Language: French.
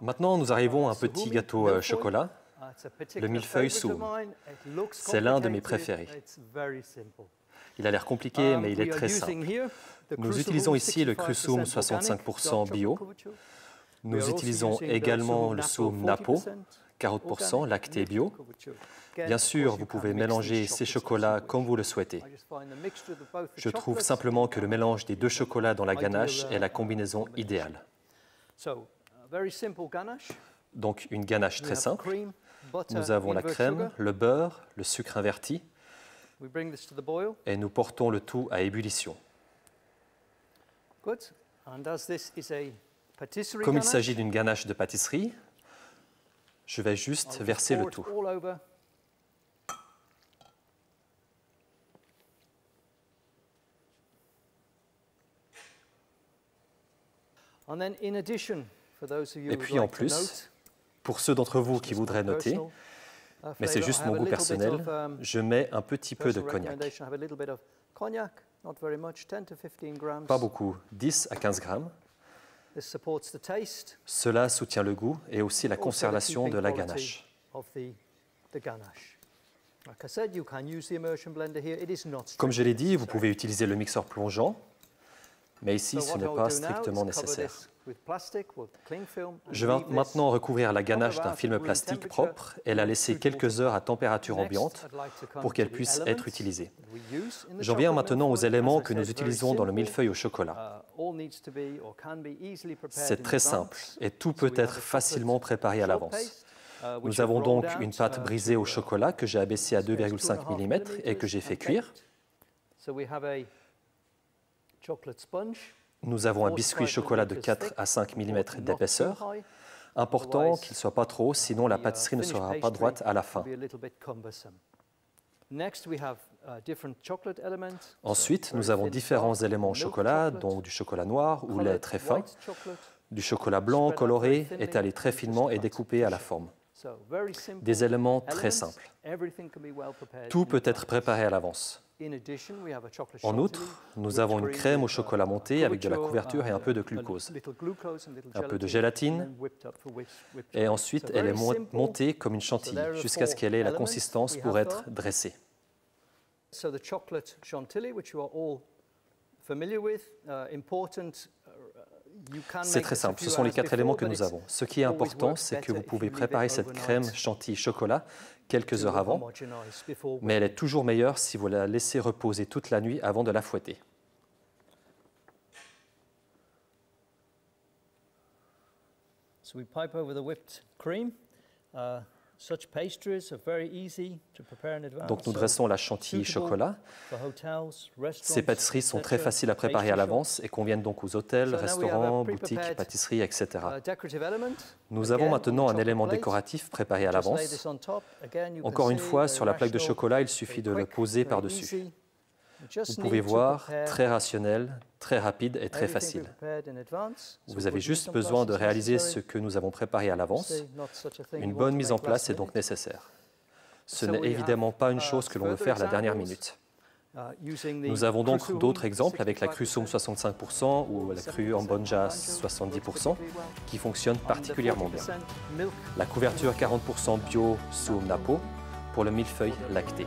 Maintenant, nous arrivons à un petit gâteau chocolat, le millefeuille Soum. C'est l'un de mes préférés. Il a l'air compliqué, mais il est très simple. Nous utilisons ici le cru Soum 65% bio. Nous utilisons également le Soum Napo, 40% lacté bio. Bien sûr, vous pouvez mélanger ces chocolats comme vous le souhaitez. Je trouve simplement que le mélange des deux chocolats dans la ganache est la combinaison idéale. Donc une ganache très simple. Nous avons la crème, le beurre, le sucre inverti et nous portons le tout à ébullition. Comme il s'agit d'une ganache de pâtisserie, je vais juste verser le tout. Et puis en plus, pour ceux d'entre vous qui voudraient noter, mais c'est juste mon goût personnel, je mets un petit peu de cognac. Pas beaucoup, 10 à 15 grammes. Cela soutient le goût et aussi la conservation de la ganache. Comme je l'ai dit, vous pouvez utiliser le mixeur plongeant, mais ici, ce n'est pas strictement nécessaire. Je vais maintenant recouvrir la ganache d'un film plastique propre et la laisser quelques heures à température ambiante pour qu'elle puisse être utilisée. J'en viens maintenant aux éléments que nous utilisons dans le millefeuille au chocolat. C'est très simple et tout peut être facilement préparé à l'avance. Nous avons donc une pâte brisée au chocolat que j'ai abaissée à 2,5 mm et que j'ai fait cuire. Nous avons un biscuit chocolat de 4 à 5 mm d'épaisseur. Important qu'il ne soit pas trop, sinon la pâtisserie ne sera pas droite à la fin. Ensuite, nous avons différents éléments au chocolat, dont du chocolat noir ou lait très fin, du chocolat blanc coloré, étalé très finement et découpé à la forme. Des éléments très simples. Tout peut être préparé à l'avance. En outre, nous avons une crème au chocolat montée avec de la couverture et un peu de glucose, un peu de gélatine, et ensuite elle est montée comme une chantilly jusqu'à ce qu'elle ait la consistance pour être dressée. C'est très simple, ce sont les 4 éléments que nous avons. Ce qui est important, c'est que vous pouvez préparer cette crème chantilly chocolat quelques heures avant, mais elle est toujours meilleure si vous la laissez reposer toute la nuit avant de la fouetter. Donc nous dressons la chantilly chocolat. Ces pâtisseries sont très faciles à préparer à l'avance et conviennent donc aux hôtels, restaurants, boutiques, pâtisseries, etc. Nous avons maintenant un élément décoratif préparé à l'avance. Encore une fois, sur la plaque de chocolat, il suffit de le poser par-dessus. Vous pouvez voir, très rationnel, très rapide et très facile. Vous avez juste besoin de réaliser ce que nous avons préparé à l'avance. Une bonne mise en place est donc nécessaire. Ce n'est évidemment pas une chose que l'on veut faire à la dernière minute. Nous avons donc d'autres exemples avec la cru Soum 65% ou la cru Ambonja 70% qui fonctionnent particulièrement bien. La couverture 40% bio Soum Napo pour le millefeuille lacté.